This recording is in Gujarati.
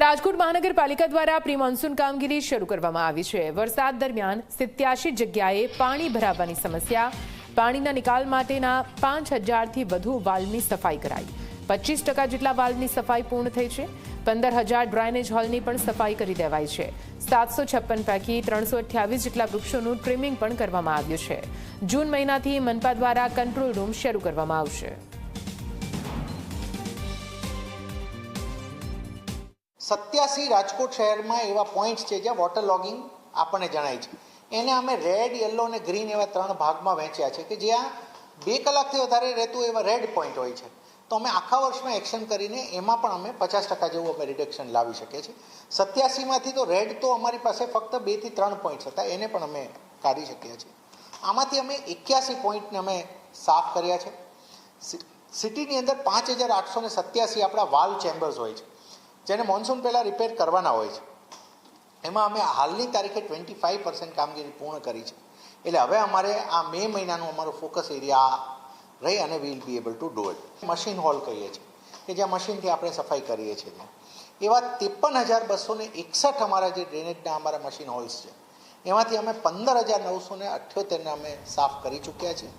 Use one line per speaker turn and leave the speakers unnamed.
રાજકોટ મહાનગરપાલિકા દ્વારા પ્રી મોન્સૂન કામગીરી શરૂ કરવામાં આવી છે। વરસાદ દરમિયાન 87 જગ્યાએ પાણી ભરાવાની સમસ્યા, પાણીના નિકાલ માટેના 5000થી વધુ વાલ્વની સફાઈ કરાઈ। 25% જેટલા વાલ્વની સફાઈ પૂર્ણ થઈ છે। 15000 ડ્રેનેજ હોલની પણ સફાઈ કરી દેવાઈ છે। 756 પૈકી 328 જેટલા વૃક્ષોનું ટ્રીમિંગ પણ કરવામાં આવ્યું છે। જૂન મહિનાથી મનપા દ્વારા કંટ્રોલ રૂમ શરૂ કરવામાં આવશે।
87 રાજકોટ શહેરમાં એવા પોઈન્ટ્સ છે જ્યાં વોટર લોગિંગ આપણને જણાય છે। એને અમે રેડ, યલો અને ગ્રીન એવા 3 ભાગમાં વહેંચ્યા છે કે જ્યાં 2 કલાકથી વધારે રહેતું એવા રેડ પોઈન્ટ હોય છે। તો અમે આખા વર્ષમાં એક્શન કરીને એમાં પણ અમે 50% જેવું અમે રિડક્શન લાવી શકીએ છીએ। 87માંથી તો રેડ તો અમારી પાસે ફક્ત 2 થી 3 પોઈન્ટ્સ હતા, એને પણ અમે કાઢી શકીએ છીએ। આમાંથી અમે 81 પોઈન્ટને અમે સાફ કર્યા છે। સિટીની અંદર 5887 આપણા વાલ્વ ચેમ્બર્સ હોય છે જેને મોન્સૂન પહેલાં રિપેર કરવાના હોય છે। એમાં અમે હાલની તારીખે 25% કામગીરી પૂર્ણ કરી છે। એટલે હવે અમારે આ મે મહિનાનું અમારું ફોકસ એરિયા રહી અને will be able to do it. Machine hall કહીએ છીએ કે જ્યાં મશીનથી આપણે સફાઈ કરીએ છીએ એવા 53261 અમારા જે ડ્રેનેજના અમારા મશીન હોલ્સ છે એમાંથી અમે 15978ને અમે સાફ કરી ચૂક્યા છીએ।